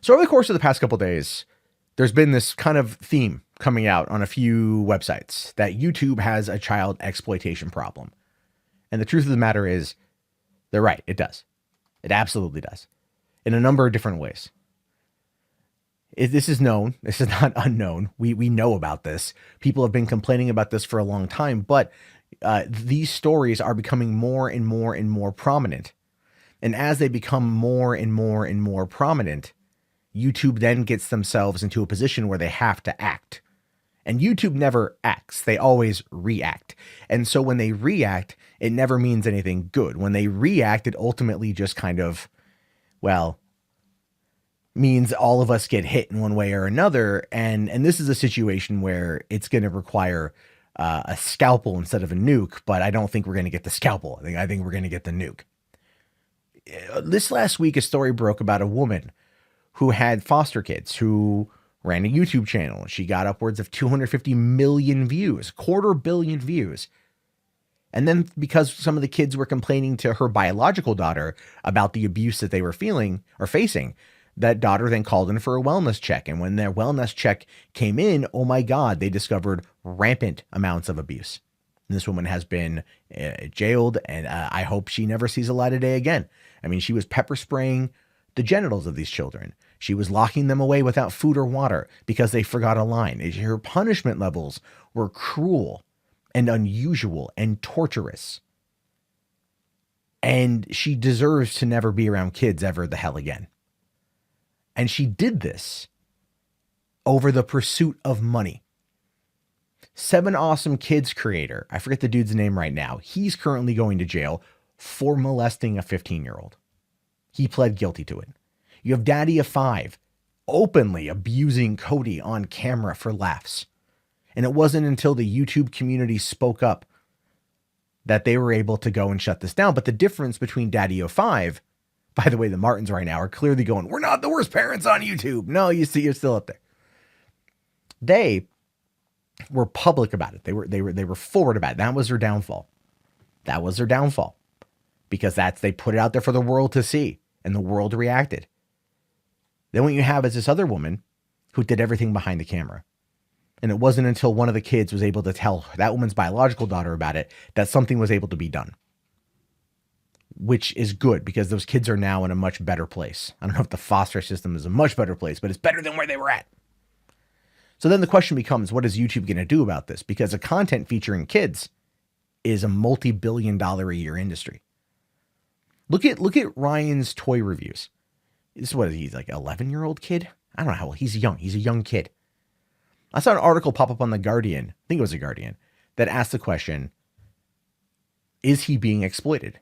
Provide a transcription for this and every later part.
So over the course of the past couple of days, there's been this kind of theme coming out on a few websites that YouTube has a child exploitation problem. And the truth of the matter is, they're right. It does. It absolutely does. In a number of different ways. This is known. This is not unknown. We know about this. People have been complaining about this for a long time, but these stories are becoming more and more and more prominent. And as they become more and more and more prominent, YouTube then gets themselves into a position where they have to act. And YouTube never acts. They always react. And so when they react, it never means anything good. When they react, it ultimately just kind of, well, means all of us get hit in one way or another. And this is a situation where it's going to require a scalpel instead of a nuke, but I don't think we're going to get the scalpel. I think we're going to get the nuke. This last week, a story broke about a woman who had foster kids, who ran a YouTube channel. She got upwards of 250 million views, 250 million views. And then because some of the kids were complaining to her biological daughter about the abuse that they were feeling or facing, that daughter then called in for a wellness check. And when their wellness check came in, oh my God, they discovered rampant amounts of abuse. And this woman has been jailed, and I hope she never sees a light of day again. I mean, she was pepper spraying the genitals of these children. She was locking them away without food or water because they forgot a line. Her punishment levels were cruel and unusual and torturous. And she deserves to never be around kids ever the hell again. And she did this over the pursuit of money. 7 Awesome Kids creator, I forget the dude's name right now, he's currently going to jail for molesting a 15-year-old. He pled guilty to it. You have Daddy of 5 openly abusing Cody on camera for laughs. And it wasn't until the YouTube community spoke up that they were able to go and shut this down. But the difference between Daddy of 5, by the way, the Martins right now are clearly going, we're not the worst parents on YouTube. No, you see, you're still up there. They were public about it. They were forward about it. That was their downfall. That was their downfall. Because they put it out there for the world to see, and the world reacted. Then what you have is this other woman who did everything behind the camera. And it wasn't until one of the kids was able to tell that woman's biological daughter about it that something was able to be done. Which is good, because those kids are now in a much better place. I don't know if the foster system is a much better place, but it's better than where they were at. So then the question becomes, what is YouTube going to do about this? Because a content featuring kids is a multi-billion-dollar a year industry. Look at Ryan's toy reviews. This is what he's like, 11-year-old kid? I don't know how old. He's young. He's a young kid. I saw an article pop up on The Guardian, I think it was The Guardian, that asked the question, is he being exploited?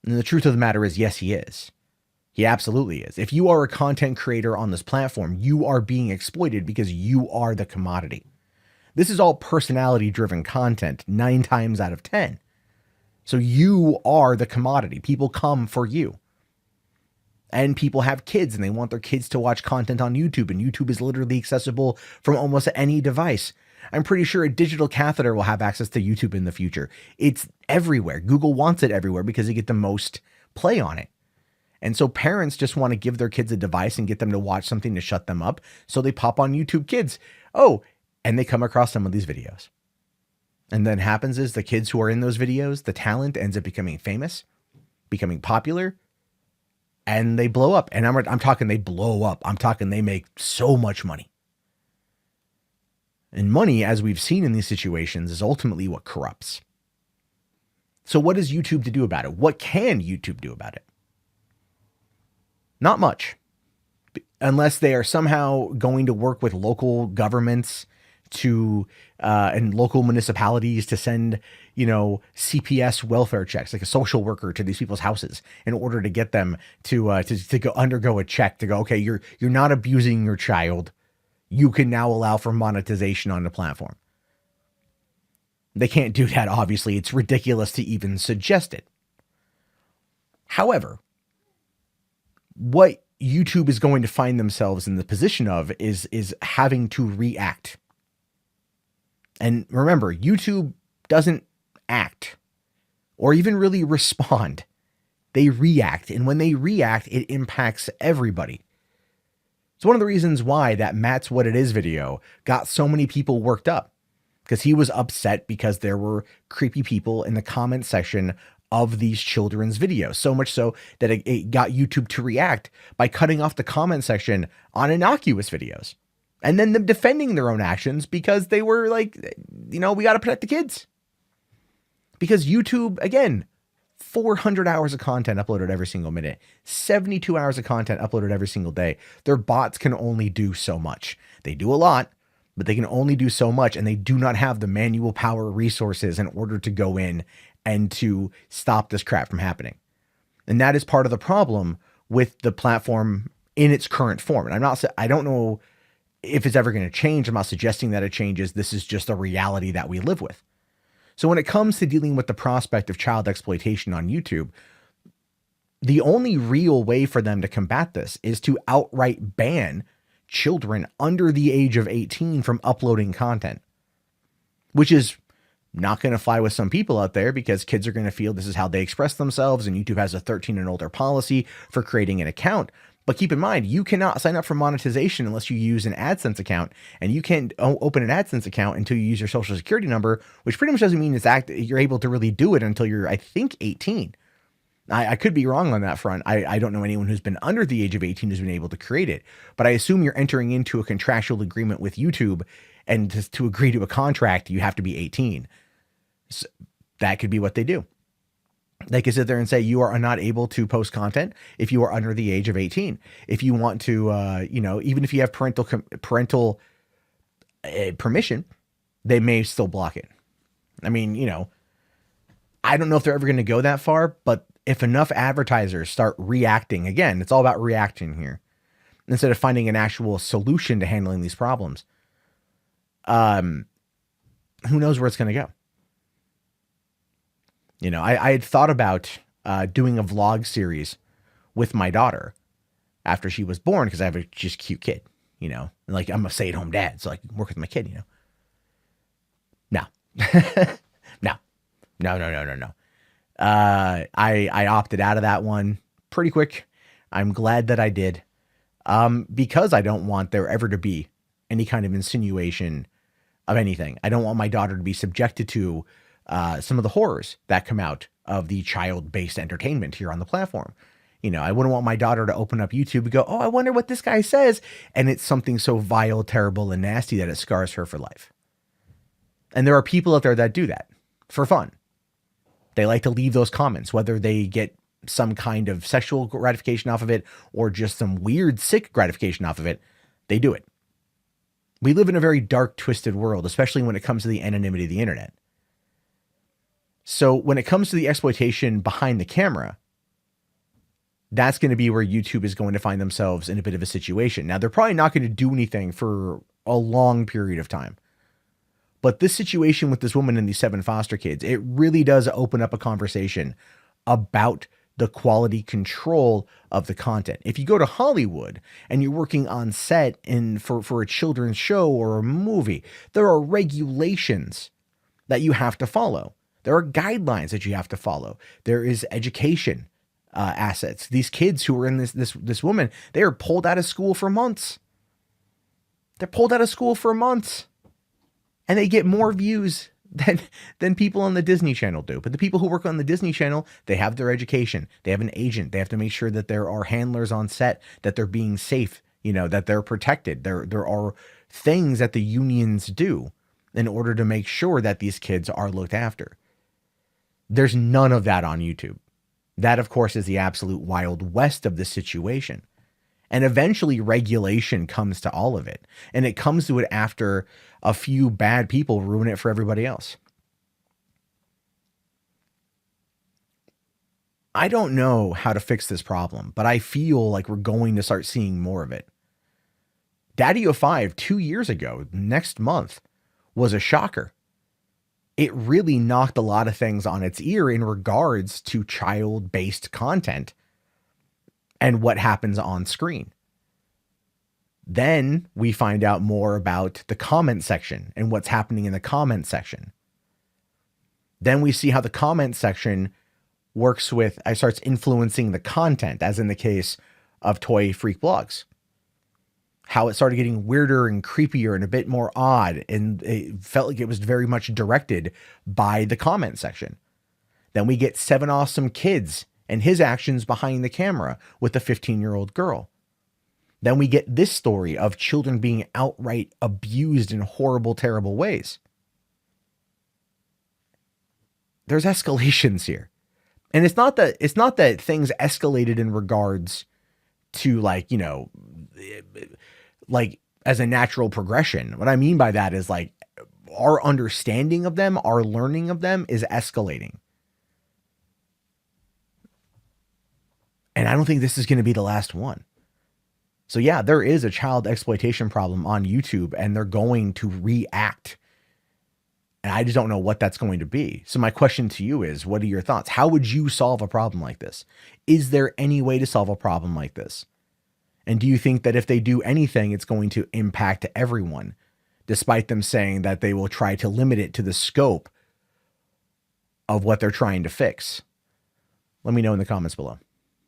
And the truth of the matter is, yes, he is. He absolutely is. If you are a content creator on this platform, you are being exploited because you are the commodity. This is all personality-driven content 9 times out of 10. So you are the commodity. People come for you. And people have kids and they want their kids to watch content on YouTube, and YouTube is literally accessible from almost any device. I'm pretty sure a digital catheter will have access to YouTube in the future. It's everywhere. Google wants it everywhere because they get the most play on it. And so parents just want to give their kids a device and get them to watch something to shut them up. So they pop on YouTube Kids. Oh, and they come across some of these videos. And then happens is the kids who are in those videos, the talent ends up becoming famous, becoming popular, and they blow up. And I'm talking they blow up. I'm talking they make so much money. And money, as we've seen in these situations, is ultimately what corrupts. So what is YouTube to do about it? What can YouTube do about it? Not much, unless they are somehow going to work with local governments and local municipalities to send, CPS welfare checks, like a social worker, to these people's houses in order to get them to go undergo a check to go, okay, you're not abusing your child. You can now allow for monetization on the platform. They can't do that, obviously. It's ridiculous to even suggest it. However, what YouTube is going to find themselves in the position of is having to react. And remember, YouTube doesn't act or even really respond. They react. And when they react, it impacts everybody. It's one of the reasons why that Matt's What It Is video got so many people worked up, because he was upset because there were creepy people in the comment section of these children's videos. So much so that it got YouTube to react by cutting off the comment section on innocuous videos. And then them defending their own actions because they were like, we got to protect the kids. Because YouTube, again, 400 hours of content uploaded every single minute, 72 hours of content uploaded every single day. Their bots can only do so much. They do a lot, but they can only do so much, and they do not have the manual power resources in order to go in and to stop this crap from happening. And that is part of the problem with the platform in its current form. And I don't know if it's ever going to change. I'm not suggesting that it changes. This is just a reality that we live with. So when it comes to dealing with the prospect of child exploitation on YouTube, the only real way for them to combat this is to outright ban children under the age of 18 from uploading content, which is not going to fly with some people out there, because kids are going to feel this is how they express themselves, and YouTube has a 13 and older policy for creating an account. But keep in mind, you cannot sign up for monetization unless you use an AdSense account, and you can't open an AdSense account until you use your social security number, which pretty much doesn't mean you're able to really do it until you're, I think, 18. I could be wrong on that front. I don't know anyone who's been under the age of 18 who's been able to create it, but I assume you're entering into a contractual agreement with YouTube, and to agree to a contract, you have to be 18. So that could be what they do. They can sit there and say, you are not able to post content if you are under the age of 18. If you want to, even if you have parental permission, they may still block it. I mean, I don't know if they're ever going to go that far, but if enough advertisers start reacting, again, it's all about reacting here, instead of finding an actual solution to handling these problems, who knows where it's going to go? I had thought about doing a vlog series with my daughter after she was born, because I have a just cute kid, and like, I'm a stay-at-home dad, so I can work with my kid, No. No. I opted out of that one pretty quick. I'm glad that I did, because I don't want there ever to be any kind of insinuation of anything. I don't want my daughter to be subjected to some of the horrors that come out of the child-based entertainment here on the platform. I wouldn't want my daughter to open up YouTube and go, oh, I wonder what this guy says, and it's something so vile, terrible, and nasty that it scars her for life. And there are people out there that do that for fun. They like to leave those comments, whether they get some kind of sexual gratification off of it or just some weird, sick gratification off of it. They do it. We live in a very dark, twisted world, especially when it comes to the anonymity of the internet. So when it comes to the exploitation behind the camera, that's going to be where YouTube is going to find themselves in a bit of a situation. Now, they're probably not going to do anything for a long period of time. But this situation with this woman and these 7 foster kids, it really does open up a conversation about the quality control of the content. If you go to Hollywood and you're working on set for a children's show or a movie, there are regulations that you have to follow. There are guidelines that you have to follow. There is education assets. These kids who are in this woman, they are pulled out of school for months. They're pulled out of school for months. And they get more views than people on the Disney Channel do. But the people who work on the Disney Channel, they have their education. They have an agent. They have to make sure that there are handlers on set, that they're being safe, that they're protected. There are things that the unions do in order to make sure that these kids are looked after. There's none of that on YouTube. That, of course, is the absolute Wild West of this situation. And eventually regulation comes to all of it. And it comes to it after a few bad people ruin it for everybody else. I don't know how to fix this problem, but I feel like we're going to start seeing more of it. Daddy-O5 2 years ago, next month, was a shocker. It really knocked a lot of things on its ear in regards to child-based content and what happens on screen. Then we find out more about the comment section and what's happening in the comment section. Then we see how the comment section starts influencing the content, as in the case of Toy Freak Blogs. how it started getting weirder and creepier and a bit more odd. And it felt like it was very much directed by the comment section. Then we get 7 Awesome Kids and his actions behind the camera with a 15-year-old girl. Then we get this story of children being outright abused in horrible, terrible ways. There's escalations here. And it's not that things escalated in regards to like, you know, like as a natural progression. What I mean by that is like our understanding of them, our learning of them is escalating. And I don't think this is going to be the last one. So yeah, there is a child exploitation problem on YouTube and they're going to react. And I just don't know what that's going to be. So my question to you is, what are your thoughts? How would you solve a problem like this? Is there any way to solve a problem like this? And do you think that if they do anything, it's going to impact everyone, despite them saying that they will try to limit it to the scope of what they're trying to fix? Let me know in the comments below.